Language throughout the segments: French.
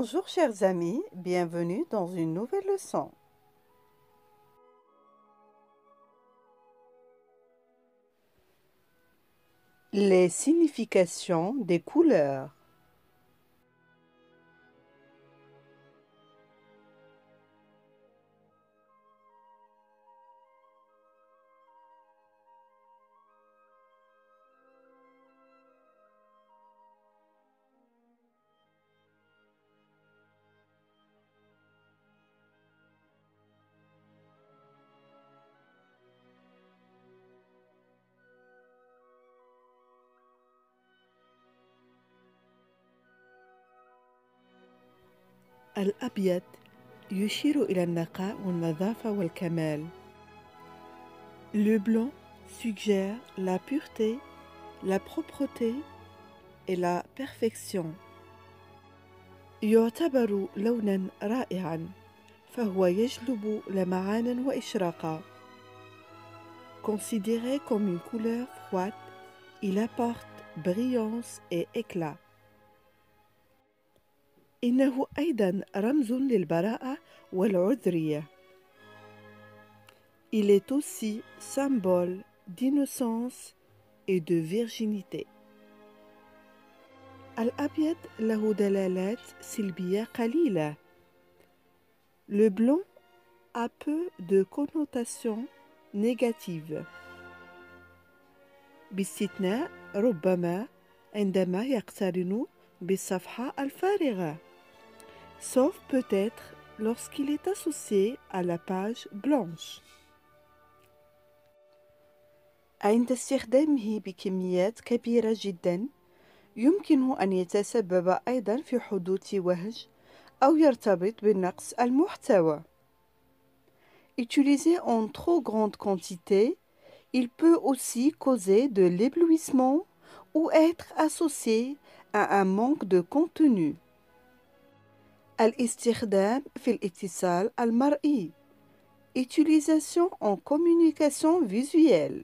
Bonjour chers amis, bienvenue dans une nouvelle leçon. Les significations des couleurs. الأبيض يشير إلى النقاء والنظافة والكمال. Le blanc suggère la pureté, la propreté et la perfection. يعتبر لوناً رائعاً فهو يجلب لمعاناً وإشراقاً. Considéré comme une couleur froide, il apporte brillance et éclat. إنه أيضاً رمز للبراءة والعذرية. Il est aussi symbole d'innocence et de virginité. الأبيض له دلالات سلبية قليلة. Le blanc a peu de connotations négatives. باستثناء ربما عندما يقترن بالصفحة الفارغة. Sauf peut-être lorsqu'il est associé à la page blanche. عند استخدامه بكميات كبيرة جدا يمكن أن يتسبب أيضا في حدوث وهج أو يرتبط بنقص المحتوى. Utilisé en trop grande quantité, il peut aussi causer de l'éblouissement ou être associé à un manque de contenu. الاستخدام في الاتصال المرئي. Utilisation en communication visuelle.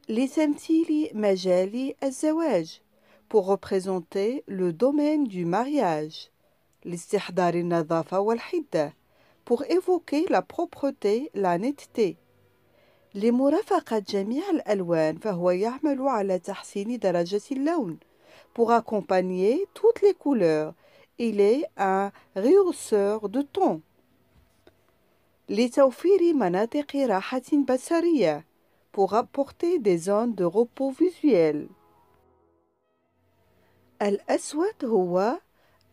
لتمثيل مجال الزواج. Pour représenter le domaine du mariage. لاستحضار النظافة والحدة. Pour évoquer la propreté, la netteté. لمرافقة جميع الألوان فهو يعمل على تحسين درجة اللون. Pour accompagner toutes les couleurs, il est un rehausseur de ton. لتوفير مناطق راحة بصرية. Pour apporter des zones de repos visuel. الأسود هو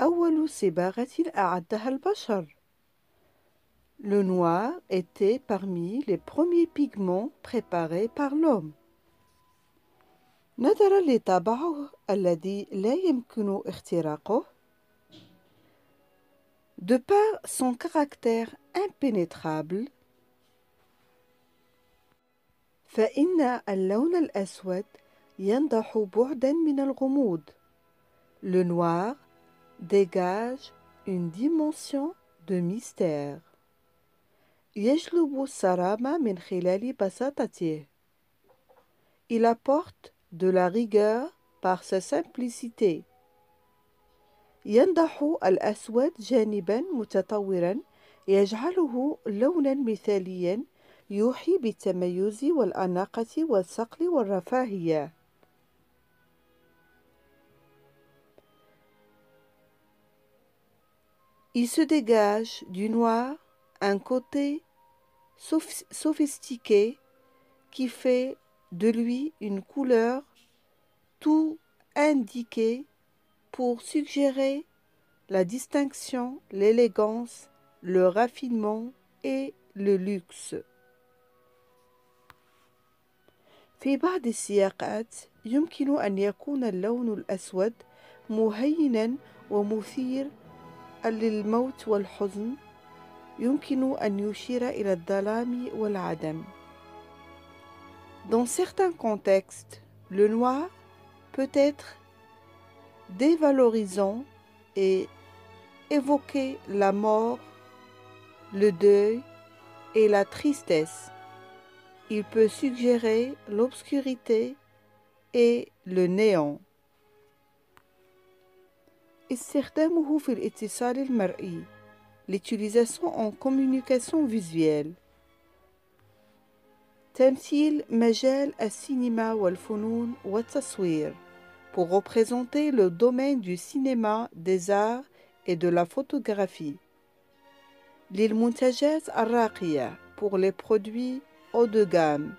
أول صباغة أعدها البشر. Le noir était parmi les premiers pigments préparés par l'homme. نظرا لطبعه الذي لا يمكن اختراقه. De par son caractère impénétrable. فإن اللون الأسود ينضح بعدا من الغموض. Le noir dégage une dimension de mystère. يجلب الصرامة من خلال بساطته. Il apporte de la rigueur par sa simplicité. ينضح الأسود جانبا متطورا يجعله لونا مثاليا يوحي بالتميز والأناقة والثقل والرفاهية. Il se dégage du noir un côté sophistiqué qui fait de lui une couleur tout indiquée pour suggérer la distinction, l'élégance, le raffinement et le luxe. في بعض السياقات يمكن أن يكون اللون الأسود مهيناً ومثير للموت والحزن. يمكن أن يشير إلى الظلام والعدم. Dans certains contextes, le noir peut être dévalorisant et évoquer la mort, le deuil et la tristesse. Il peut suggérer l'obscurité et le néant. استخدامه في الاتصال المرئي. L'utilisation en communication visuelle. تمثيل مجال السينما والفنون والتصوير pour représenter le domaine du cinéma, des arts et de la photographie. للمنتجات الراقية pour les produits haut de gamme.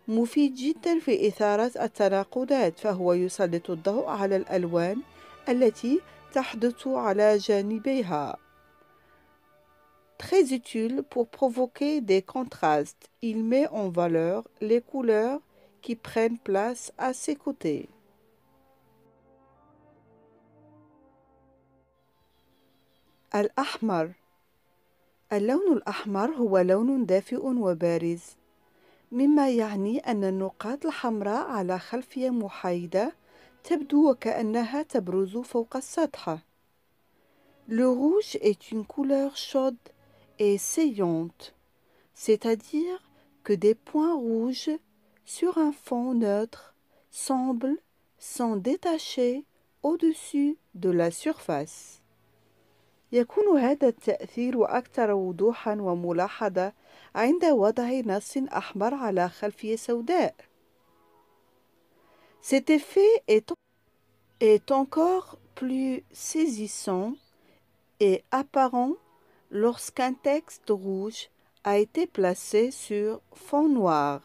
مفيد جدا في إثارة التناقضات فهو يسلط الضوء على الألوان التي تحدث على جانبيها. Très utile pour provoquer des contrastes. Il met en valeur les couleurs qui prennent place à ses côtés. الأحمر. اللون الأحمر هو لون دافئ وبارز، مما يعني أن النقاط الحمراء على خلفية محايدة تبدو وكأنها تبرز فوق السطح. Le rouge est une couleur chaude et saillante, c'est-à-dire que des points rouges sur un fond neutre semblent s'en détacher au-dessus de la surface. يكون هذا التأثير أكثر وضوحا وملاحظة عند وضع نص أحمر على خلفية سوداء. Cet effet est encore plus saisissant et apparent lorsqu'un texte rouge a été placé sur fond noir.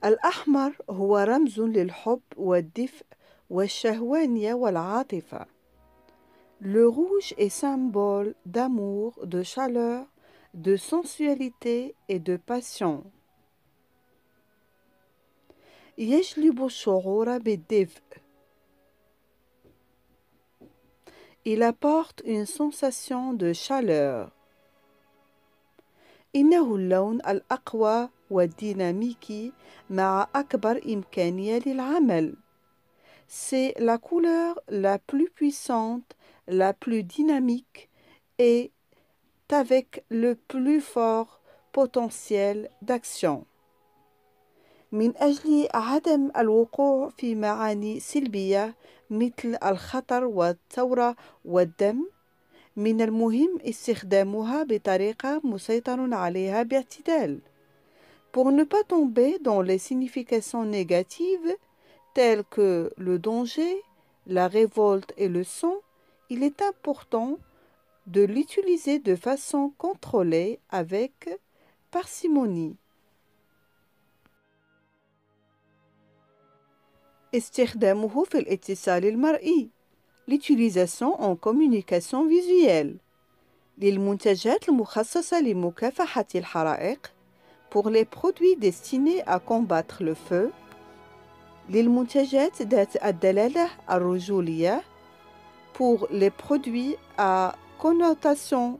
الأحمر هو رمز للحب والدفء والشهوانية والعاطفة. Le rouge est symbole d'amour, de chaleur, de sensualité et de passion. يجلب الشعور بالدفء. Il apporte une sensation de chaleur. إنه اللون الأقوى والديناميكي مع أكبر إمكانية للعمل. C'est la couleur la plus puissante, la plus dynamique et avec le plus fort potentiel d'action. من أجل عدم الوقوع في معاني سلبية مثل الخطر والثورة والدم، من المهم استخدامها بطريقة مسيطر عليها باعتدال. Pour ne pas tomber dans les significations négatives telles que le danger, la révolte et le sang, il est important de l'utiliser de façon contrôlée avec parcimonie. استخدامه في الاتصال المرئي. L'utilisation en communication visuelle. للمنتجات المخصصة لمكافحة الحرائق pour les produits destinés à combattre le feu. للمنتجات ذات الدلالة الرجولية pour les produits à connotation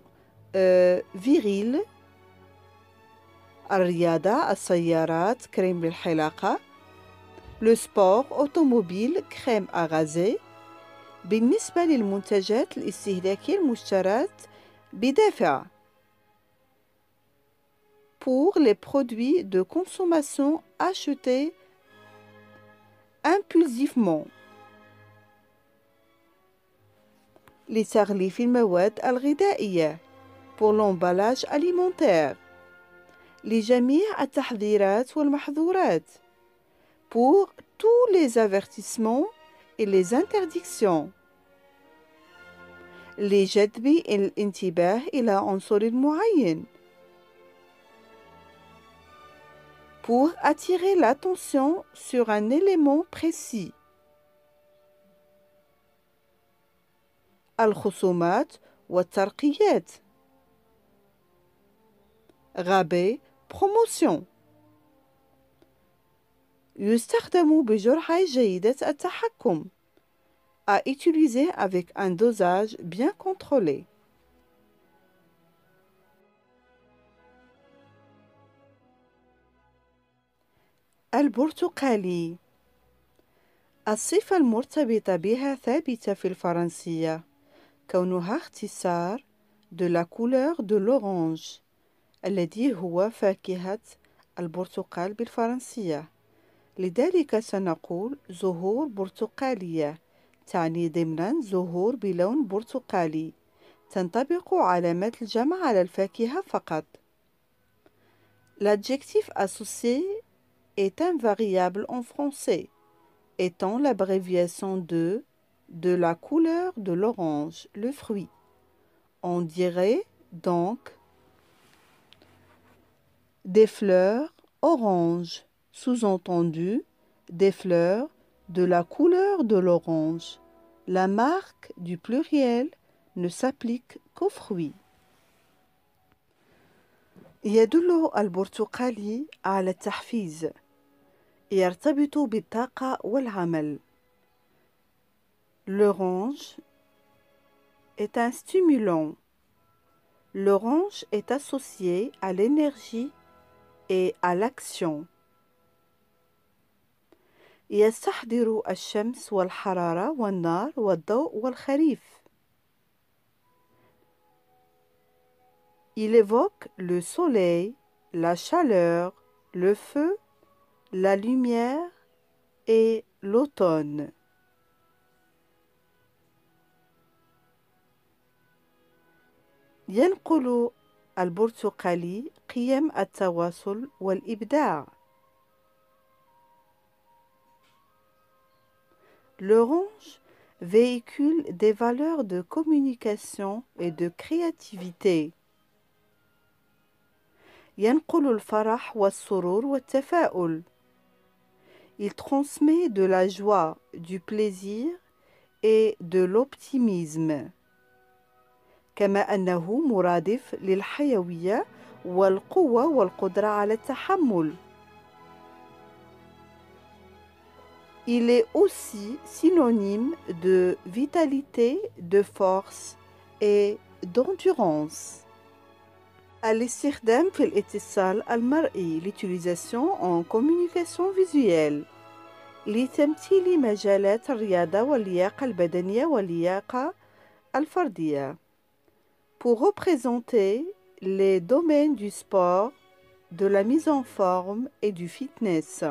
virile. الرياضة، السيارات، كريم للحلاقة. Le sport automobile crème à raser. بالنسبة للمنتجات الاستهلاكية المشترات بدافع pour les produits de consommation achetés impulsivement. لتغليف المواد الغذائية pour l'emballage alimentaire. لجميع التحذيرات والمحظورات pour tous les avertissements et les interdictions. لجذب الانتباه إلى عنصر معين pour attirer l'attention sur un élément précis. الخصومات والترقيات. rabais, promotion. يستخدم بجرعة جيدة التحكم. À utiliser avec un dosage bien contrôlé. البرتقالي. الصفة المرتبطة بها ثابتة في الفرنسية، كونها اختصار de la couleur de l'orange الذي هو فاكهة البرتقال بالفرنسية. لذلك سنقول زهور برتقالية، تعني ضمنا زهور بلون برتقالي، تنطبق علامات الجمع على الفاكهة فقط. L'adjectif associé est un variable en français, étant l'abréviation de la couleur de l'orange, le fruit. On dirait donc des fleurs orange, sous-entendu des fleurs de la couleur de l'orange. La marque du pluriel ne s'applique qu'aux fruits. يدل البرتقالي على التحفيز، يرتبط بالطاقة والعمل. L'orange est un stimulant. L'orange est associé à l'énergie et à l'action. يستحضر الشمس والحرارة والنار والضوء والخريف. Il évoque le soleil, la chaleur, le feu, la lumière et l'automne. ينقل البرتقالي قيم التواصل والإبداع. L'orange véhicule des valeurs de communication et de créativité. ينقل الفرح والسرور والتفاؤل. Il transmet de la joie, du plaisir et de l'optimisme. كما أنه مرادف للحيوية والقوة والقدرة على التحمل. Il est aussi synonyme de vitalité, de force et d'endurance. الاستخدام في الاتصال المرئي, l'utilisation en communication visuelle. لتمثيل مجالات الرياضة واللياقة البدنية واللياقة الفردية. Pour représenter les domaines du sport, de la mise en forme et du fitness.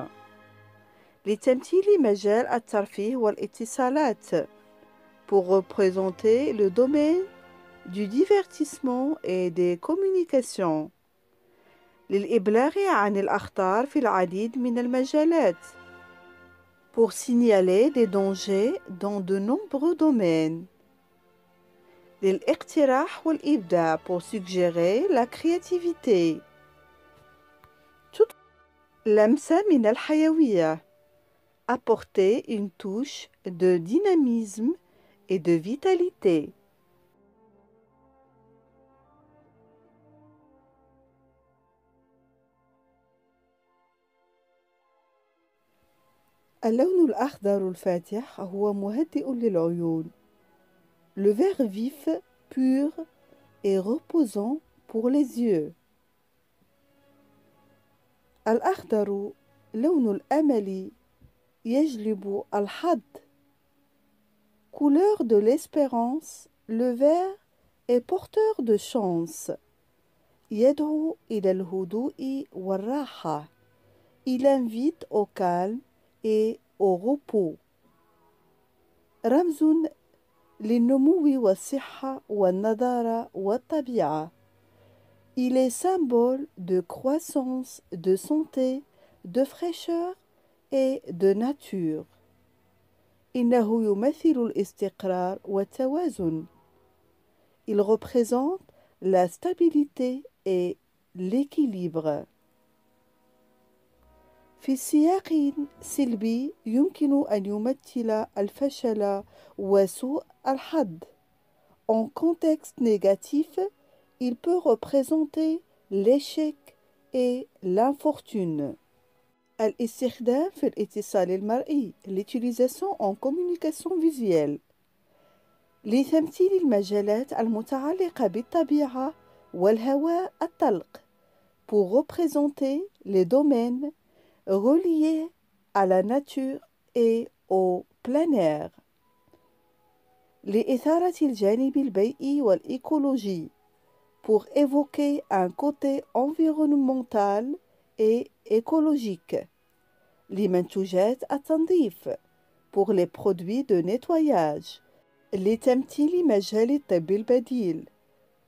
لتمثيل مجال الترفيه والاتصالات. Pour représenter le domaine du divertissement et des communications. للإبلاغ عن الأخطار في العديد من المجالات. Pour signaler des dangers dans de nombreux domaines. للاقتراح والإبداع, pour suggérer la créativité. لمسة من الحيوية, apporter une touche de dynamisme et de vitalité. اللون الأخضر الفاتح هو مهدئ للعيون. Le vert vif, pur et reposant pour les yeux. الأخضر لون الأمل يجلب الحظ. Couleur de l'espérance, le vert est porteur de chance. يدعو إلى الهدوء والراحة. Il invite au calme et au repos. رمز للنمو والصحة والنضارة والطبيعة. Il est symbole de croissance, de santé, de fraîcheur et de nature. إنه يمثل الاستقرار والتوازن. Il représente la stabilité et l'équilibre. في سياق سلبي يمكن أن يمثل الفشل وسوء الحظ. En contexte négatif, il peut représenter l'échec et l'infortune. الاستخدام في الاتصال المرئي, l'utilisation en communication visuelle. لتمثيل المجالات المتعلقة بالطبيعة والهواء الطلق. Pour représenter les domaines reliés à la nature et au plein air. لإثارة الجانب البيئي والإيكولوجي. Pour évoquer un côté environnemental et écologique. لمنتوجات التنظيف pour les produits de nettoyage لتمثيل مجال الطب البديل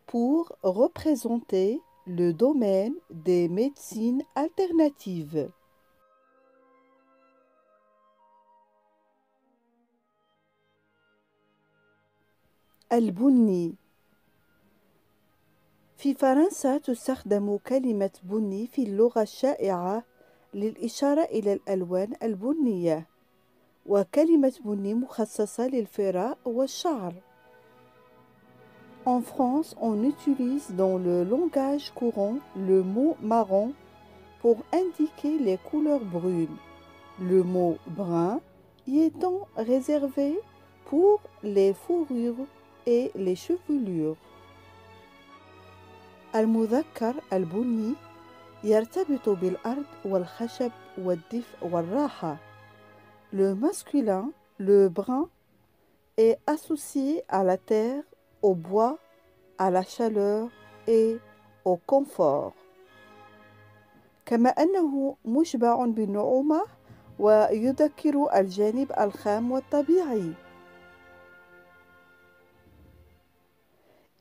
pour représenter le domaine des médecines alternatives. البني. في فرنسا تستخدم كلمة بني في اللغة الشائعة للإشارة إلى الألوان البنية، وكلمة بني مخصصة للفراء والشعر. En France, on utilise dans le langage courant le mot marron pour indiquer les couleurs brunes, le mot brun y étant réservé pour les fourrures et les chevelures. المذكر البني يرتبط بالأرض والخشب والدفء والراحة. Le masculin, le brun, est associé à la terre, au bois, à la chaleur et au confort. كما أنه مشبع بالنعومة ويذكر الجانب الخام والطبيعي.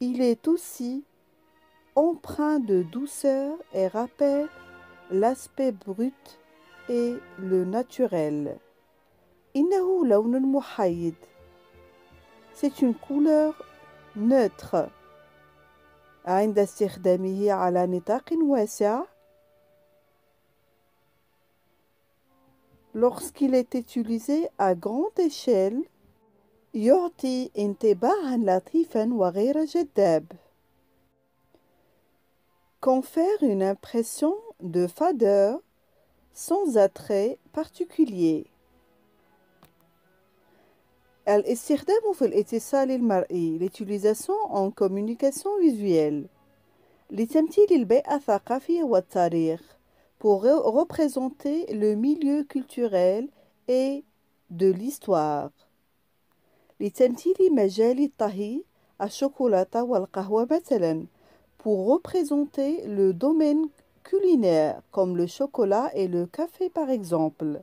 Il est aussi empreint de douceur et rappelle l'aspect brut et le naturel. إنه لون محايد. C'est une couleur neutre. عند استخدامه على نطاق واسع lorsqu'il est utilisé à grande échelle يعطي انطباعا لطيفا وغير جذاب. Confère une impression de fadeur sans attrait particulier. الاستخدام في الاتصال المرئي l'utilisation en communication visuelle لتمثيل البيئة الثقافية والتاريخ pour représenter le milieu culturel et de l'histoire لتمثيل مجال الطهي الشوكولاتة والقهوة مثلا pour représenter le domaine culinaire comme le chocolat et le café par exemple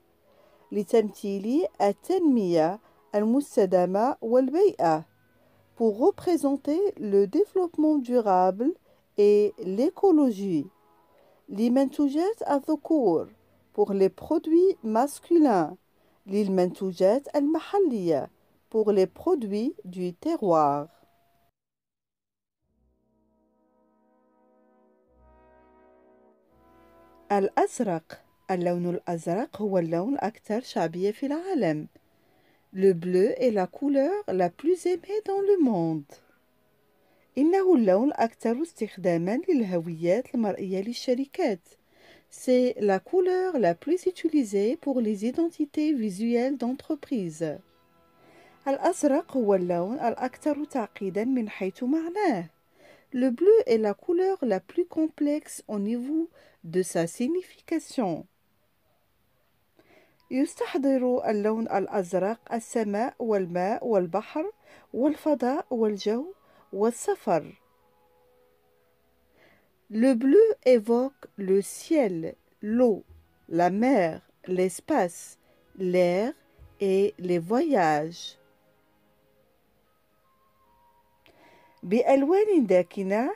لتمثيل التنمية المستدامة والبيئة pour représenter le développement durable et l'écologie. لمنتوجات الذكور pour les produits masculins. للمنتوجات المحلية pour les produits du terroir. الأزرق. اللون الأزرق هو اللون الأكثر شعبية في العالم. Le bleu est la couleur la plus aimée dans le monde. إنه اللون الأكثر استخداماً للهويات المرئية للشركات. C'est la couleur la plus utilisée pour les identités visuelles d'entreprise. الأزرق هو اللون الأكثر تعقيداً من حيث معناه. Le bleu est la couleur la plus complexe au niveau de sa signification. يستحضر اللون الأزرق السماء والماء والبحر والفضاء والجو والسفر. Le bleu évoque le ciel, l'eau, la mer, l'espace, l'air et les voyages. بألوان داكنة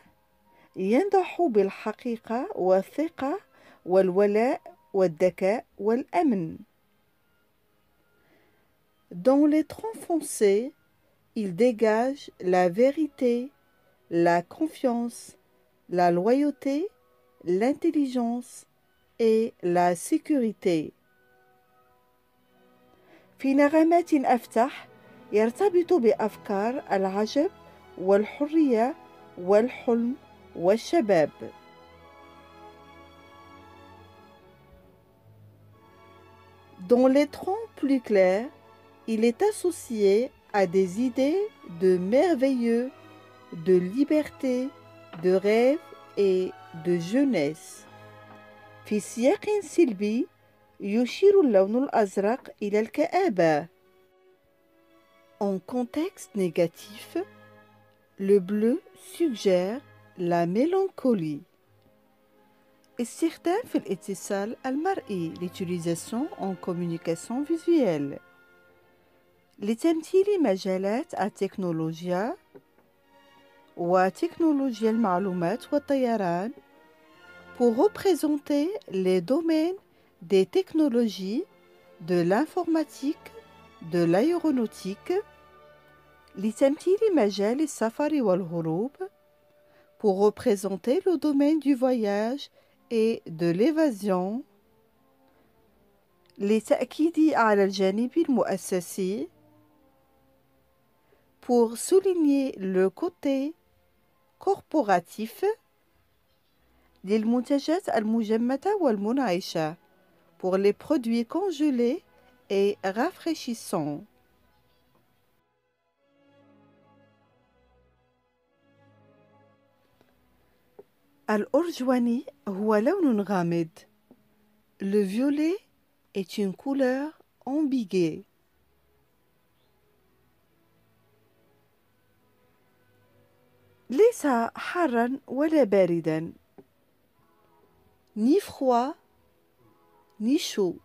ينضح بالحقيقة والثقة والولاء والذكاء والأمن. Dans les tons foncés, il dégage la vérité, la confiance, la loyauté, l'intelligence et la sécurité. في نغمات أفتح يرتبط بأفكار العجب والحرية والحلم والشباب. Dans les tons plus clairs, il est associé à des idées de merveilleux, de liberté, de rêve et de jeunesse. في سياق سلبي يشير اللون الأزرق إلى الكآبة. En contexte négatif, le bleu suggère la mélancolie. استخدام في الاتصال المرئي l'utilisation en communication visuelle لتمثيل مجالات التكنولوجيا وتكنولوجيا المعلومات والطيران pour représenter les domaines des technologies, de l'informatique, de l'aéronautique لتمثيل مجال السفر والهروب pour représenter le domaine du voyage et de l'évasion لتأكيد على الجانب المؤسسي pour souligner le côté corporatif للمنتجات المجمدة والمنعشة pour les produits congelés et rafraîchissants. الأرجواني هو لون غامض. Le violet est une couleur ambiguë. ليس حارا ولا باردا. Ni froid, ni chaud.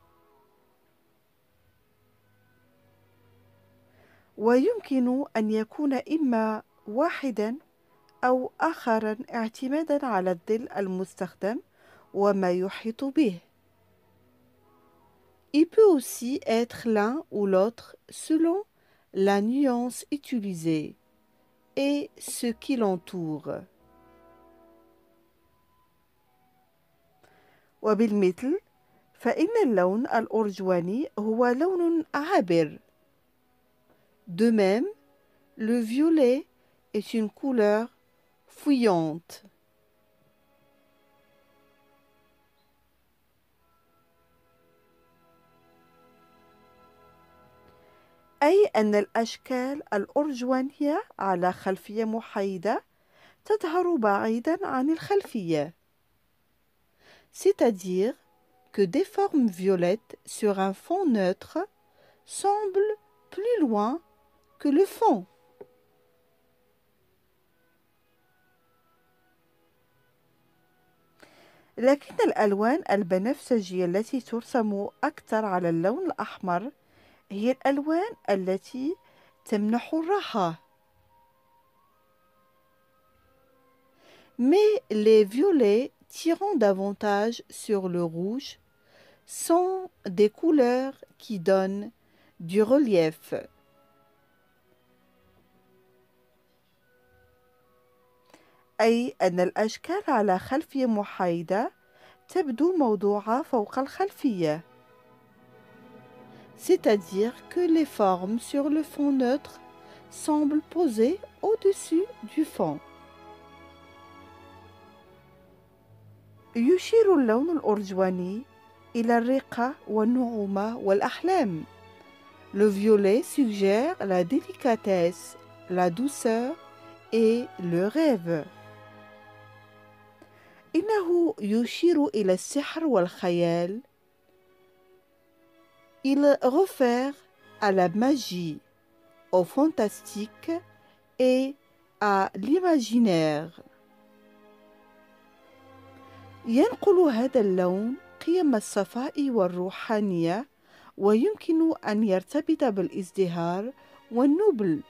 ويمكن أن يكون إما واحدا أو آخرا اعتمادا على الظل المستخدم وما يحيط به. Il peut aussi être l'un ou l'autre selon la nuance utilisée et ce qui l'entoure. وبالمثل فإن اللون الأرجواني هو لون عابر. De même, le violet est une couleur fuyante. أي أن الأشكال الأرجوانية على خلفية محايدة تظهر بعيدا عن الخلفية. C'est-à-dire que des formes violettes sur un fond neutre semblent plus loin que le fond. لكن الألوان البنفسجية التي ترسم أكثر على اللون الأحمر هي الألوان التي تمنح الراحة. Mais les violets tirant davantage sur le rouge sont des couleurs qui donnent du relief. أي أن الأشكال على خلفية محايدة تبدو موضوعة فوق الخلفية. C'est-à-dire que les formes sur le fond neutre semblent posées au-dessus du fond. يشير اللون الأرجواني إلى الرقة والنعومة والأحلام. Le violet suggère la délicatesse, la douceur et le rêve. إنه يشير إلى السحر والخيال. Il réfère à la magie, au fantastique et à l'imaginaire. ينقل هذا اللون قيم الصفاء والروحانية ويمكن أن يرتبط بالازدهار والنبل.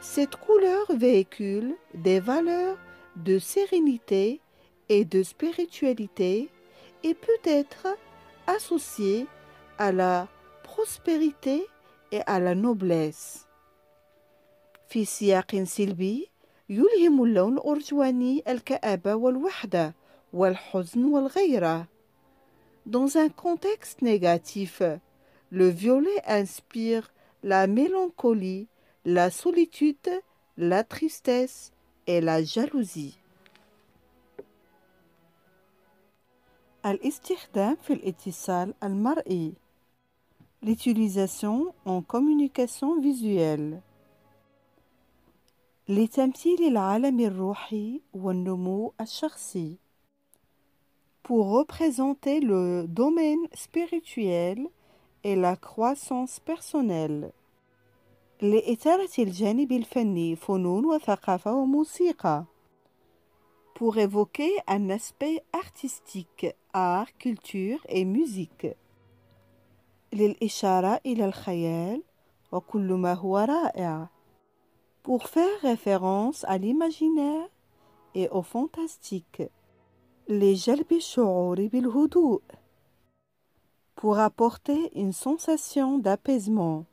Cette couleur véhicule des valeurs de sérénité et de spiritualité et peut être associée à la prospérité et à la noblesse. في سياق سلبي يلهم اللون الأرجواني الكآبة والوحدة والحزن والغيرة. Dans un contexte négatif, le violet inspire la mélancolie, la solitude, la tristesse et la jalousie. الاستخدام في الاتصال المرئي l'utilisation en communication visuelle لتمثيل العالم الروحي والنمو الشخصي pour représenter le domaine spirituel et la croissance personnelle لإثارة الجانب الفني فنون وثقافة وموسيقى pour évoquer un aspect artistique, art, culture et musique. للإشارة إلى الخيال وكل ما هو رائع. Pour faire référence à l'imaginaire et au fantastique. لجلب الشعور بالهدوء. Pour apporter une sensation d'apaisement.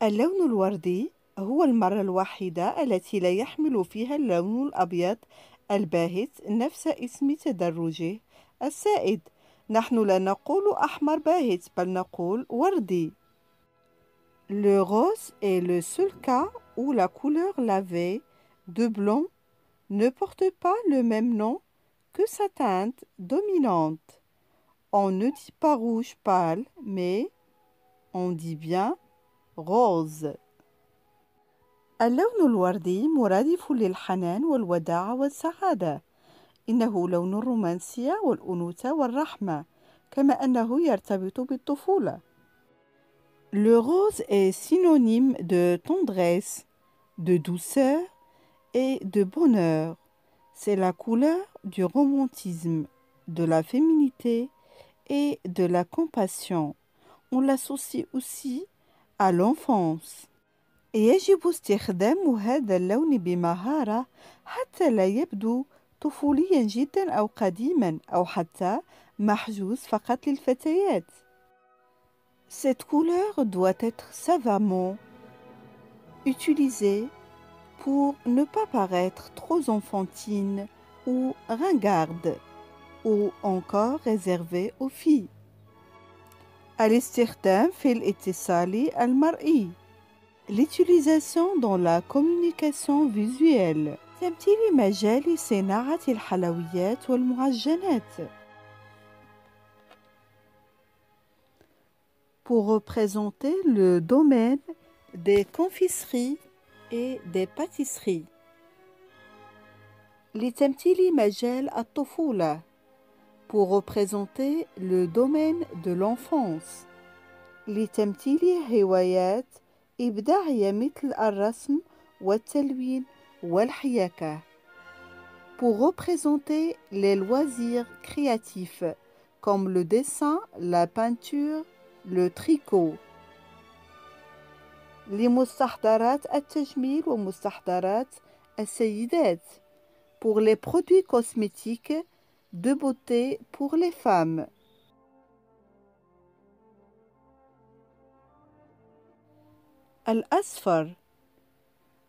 اللون الوردي هو المرة الوحيدة التي لا يحمل فيها اللون الأبيض الباهت نفس اسم تدرجه السائد. نحن لا نقول أحمر باهت بل نقول وردي. Le rose est le seul cas où la couleur lavée de blanc ne porte pas le même nom que sa teinte dominante. On ne dit pas rouge pâle, mais on dit bien rose. اللون الوردي مرادف للحنان والوداع والسعادة. إنه لون الرومانسية والأنوثة والرحمة، كما أنه يرتبط بالطفولة. Le rose est synonyme de tendresse, de douceur et de bonheur. C'est la couleur du romantisme, de la féminité et de la compassion. On l'associe aussi à l'enfance. يجب استخدام هذا اللون بمهارة حتى لا يبدو طفوليا جدا أو قديما أو حتى محجوز فقط للفتيات. Cette couleur doit être savamment utilisée pour ne pas paraître trop enfantine ou ringarde ou encore réservée aux filles. الاستخدام في الاتصال المرئي. L'utilisation dans la communication visuelle. تمثيل مجال صناعة الحلويات والمعجنات. Pour représenter le domaine des confiseries et des pâtisseries. لتمثيل مجال الطفولة. Pour représenter le domaine de l'enfance. لتمثيل هوايات إبداعية مثل الرسم والتلوين والحياكة. Pour représenter les loisirs créatifs comme le dessin, la peinture, le tricot. لمستحضرات التجميل ومستحضرات السيدات. Pour les produits cosmétiques de beauté pour les femmes. الأصفر.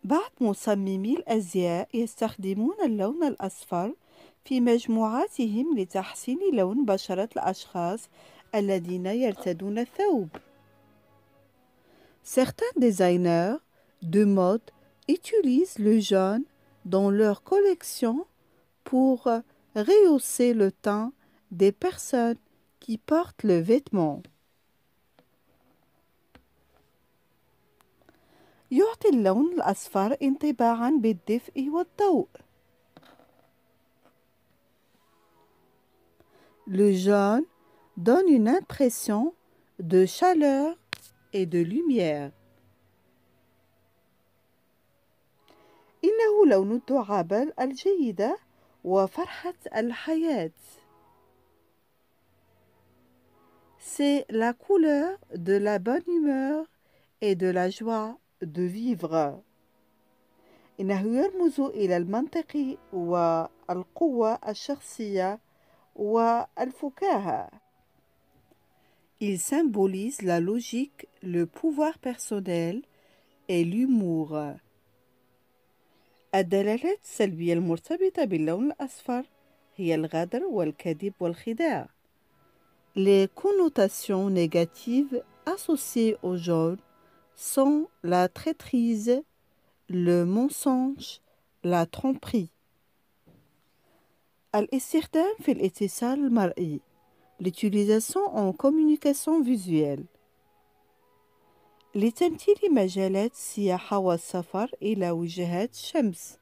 بعض مصممي الأزياء يستخدمون اللون الأصفر في مجموعاتهم لتحسين لون بشرة الأشخاص الذين يرتدون الثوب. Certains designers de mode utilisent le jaune dans leur collection pour rehausser le teint des personnes qui portent le vêtement. يعطي اللون الأصفر انطباعاً بالدفء والضوء. Le jaune donne une impression de chaleur et de lumière. إنه لون الدعابة الجيدة وفرحة الحياة. C'est la couleur de la bonne humeur et de la joie de vivre. إنه يرمز إلى المنطق والقوة الشخصية والفكاهة. Il symbolise la logique, le pouvoir personnel et l'humour. الدلالات السلبية المرتبطة باللون الأصفر هي الغدر والكذب والخداع. Les connotations négatives associées au jaune sont la traîtrise, le mensonge, la tromperie. الاستخدام في الاتصال المرئي. L'utilisation en communication visuelle. لتمثيل مجالات السياحة والسفر إلى وجهات الشمس.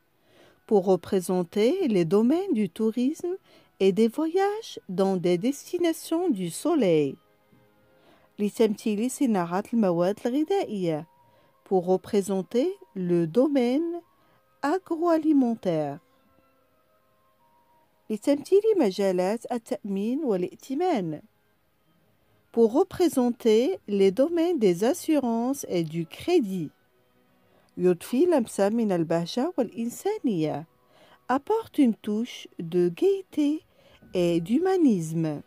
Pour représenter les domaines du tourisme et des voyages dans des destinations du soleil. لتمثيل صناعة المواد الغذائية pour représenter le domaine agroalimentaire. لتمثيل مجالات التأمين والائتمان pour représenter les domaines des assurances et du crédit. يضفي لمسة من البهجة والإنسانية apporte une touche de gaieté et d'humanisme.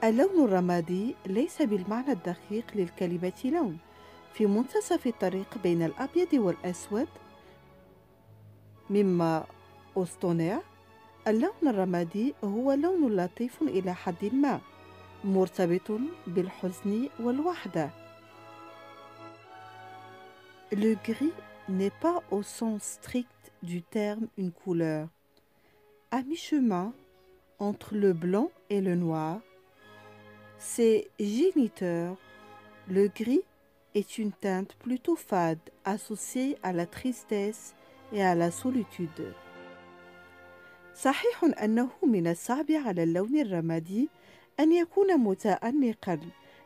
اللون الرمادي ليس بالمعنى الدقيق للكلمة لون. في منتصف الطريق بين الأبيض والأسود مما أصطنع، اللون الرمادي هو لون لطيف إلى حد ما، مرتبط بالحزن والوحدة. Le gris n'est pas au sens strict du terme une couleur. À mi-chemin entre le blanc et le noir, ses géniteurs, le gris est une teinte plutôt fade associée à la tristesse et à la solitude. صحيح أنه من الصعب على اللون الرمادي أن يكون متأنقاً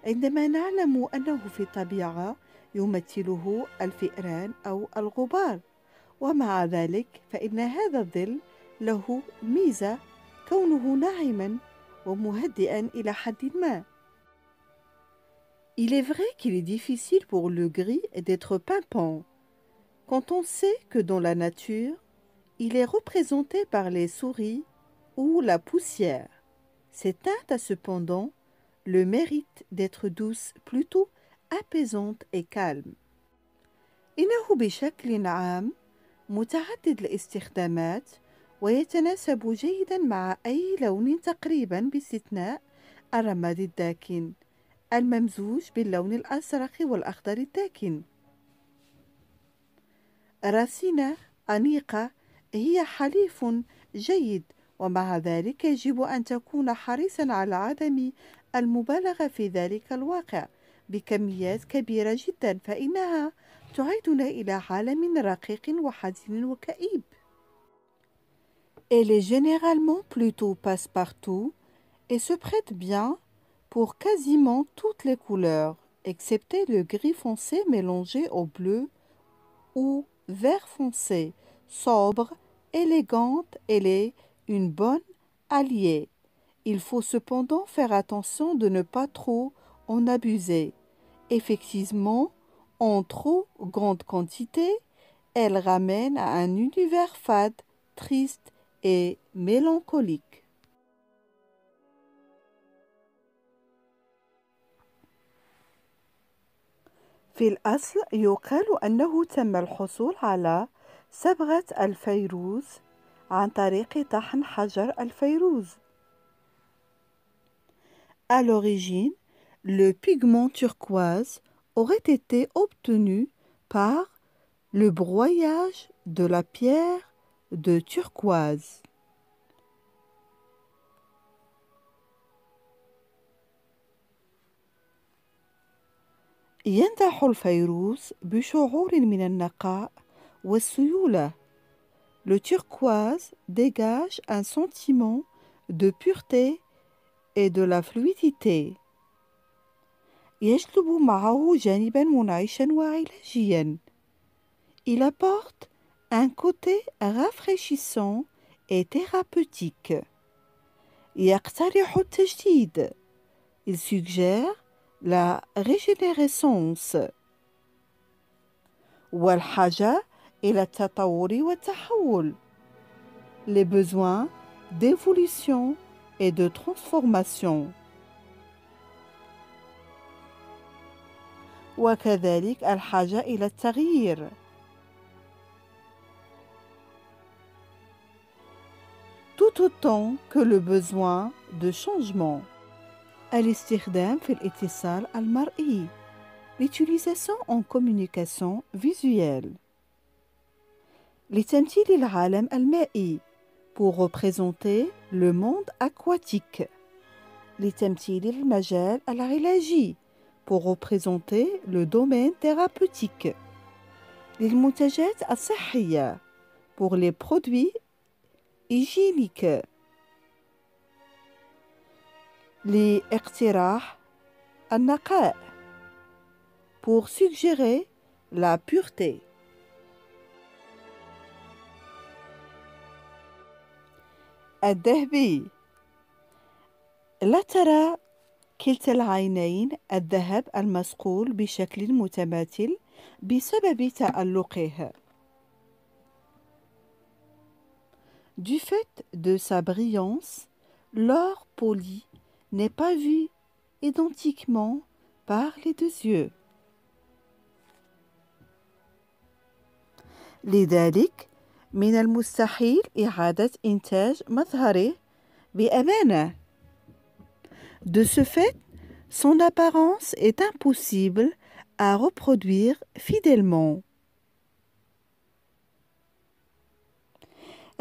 عندما نعلم أنه في الطبيعة يمثله الفئران أو الغبار، ومع ذلك فإن هذا الظل له ميزة كونه ناعماً ومهدئاً إلى حد ما. Il est vrai qu'il est difficile pour le gris d'être pimpant, quand on sait que dans la nature, il est représenté par les souris ou la poussière. Cette teinte a cependant le mérite d'être douce, plutôt apaisante et calme. إنه بشكل عام متعدد الاستخدامات ويتناسب جيدا مع أي لون تقريبا باستثناء الرمادي الداكن الممزوج باللون الأزرق والأخضر الداكن. رصينة أنيقة هي حليف جيد، ومع ذلك يجب أن تكون حريصا على عدم المبالغة في ذلك الواقع بكميات كبيرة جدا، فإنها تعيدنا إلى عالم رقيق وحزين وكئيب. Elle est généralement plutôt passe-partout et se prête bien pour quasiment toutes les couleurs, excepté le gris foncé mélangé au bleu ou vert foncé. Sobre, élégante, elle est une bonne alliée. Il faut cependant faire attention de ne pas trop en abuser. Effectivement, en trop grande quantité, elle ramène à un univers fade, triste et mélancolique. في الأصل يقال أنه تم الحصول على صبغة الفيروز عن طريق طحن حجر الفيروز. À l'origine, le pigment turquoise aurait été obtenu par le broyage de la pierre de turquoise. ينتح الفيروز بشعور من النقاء والسيولة. Le turquoise dégage un sentiment de pureté et de la fluidité. يجلب معه جانبا منعشا وعلاجيا. Il apporte un côté rafraîchissant et thérapeutique. يقترح التجديد. Il suggère la régénérescence. والحاجة إلى التطور والتحول. Les besoins d'évolution et de transformation. وكذلك الحاجة إلى التغيير. Tout autant que le besoin de changement. الاستخدام في الاتصال المرئي. L'utilisation en communication visuelle. لتمثيل العالم المائي. Pour représenter le monde aquatique. لتمثيل المجال العلاجي. Pour représenter le domaine thérapeutique. للمنتجات الصحية. Pour les produits hygiéniques. لاقتراح النقاء pour suggérer la pureté. الذهبي لا ترى كلتا العينين الذهب المصقول بشكل متماثل بسبب تألقه. Du fait de sa brillance, l'or poli n'est pas vu identiquement par les deux yeux. لذلك من المستحيل إعادة إنتاج مظهره بأمانة. De ce fait, son apparence est impossible à reproduire fidèlement.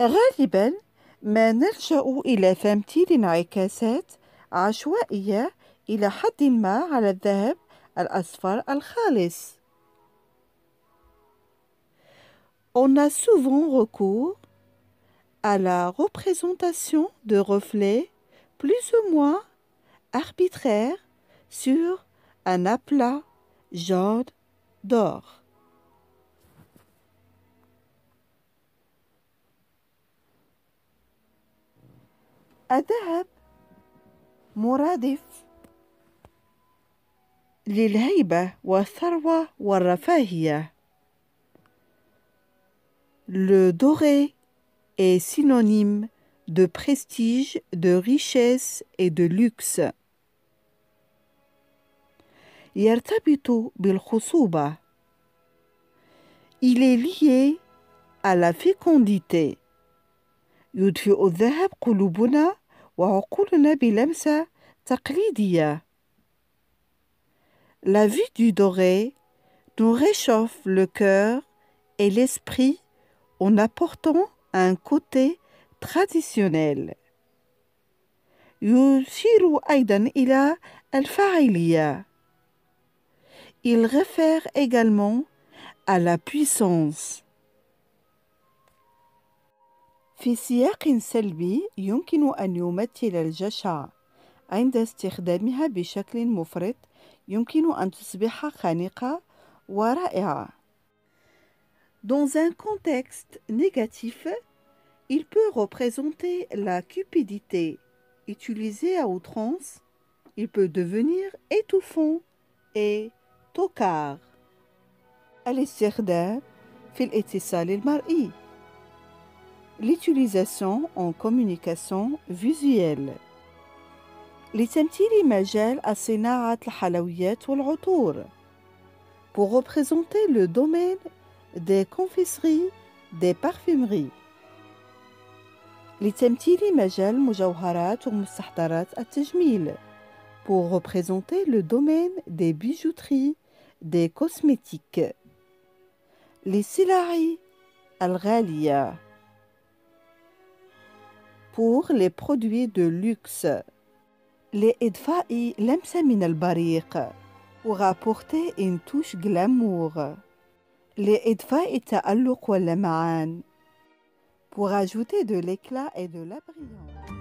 غالباً ما نلجأ إلى تمثيل انعكاسات عشوائية إلى حد ما على الذهب الأصفر الخالص. On a souvent recours à la représentation de reflets plus ou moins arbitraires sur un aplat jaune d'or. الذهب مرادف للهيبة والثروة والرفاهية. Le doré est synonyme de prestige, de richesse et de luxe. يرتبط بالخصوبة. Il est lié à la fécondité. يدفئ الذهب قلوبنا وعقولنا بلمسة تقليدية. La vue du doré nous réchauffe le cœur et l'esprit en apportant un côté traditionnel. يشير أيضا إلى الفاعلية. Il réfère également à la puissance. في سياق سلبي يمكن أن يمثل الجشع. عند استخدامها بشكل مفرط يمكن أن تصبح خانقة ورائعة. Dans un contexte négatif, il peut représenter la cupidité. Utilisé à outrance, il peut devenir étouffant et tocard. الاستخدام في الاتصال المرئي. L'utilisation en communication visuelle. لتمثيل مجال صناعة الحلويات والعطور. Pour représenter le domaine des confiseries, des parfumeries. لتمثيل مجال مجوهرات ومستحضرات التجميل. Pour représenter le domaine des bijouteries, des cosmétiques. للسلع الغالية. Pour les produits de luxe. لإضفاء لمسة من البريق. Pour apporter une touche glamour. لإضفاء التألق واللمعان. Pour ajouter de l'éclat et de la brillance.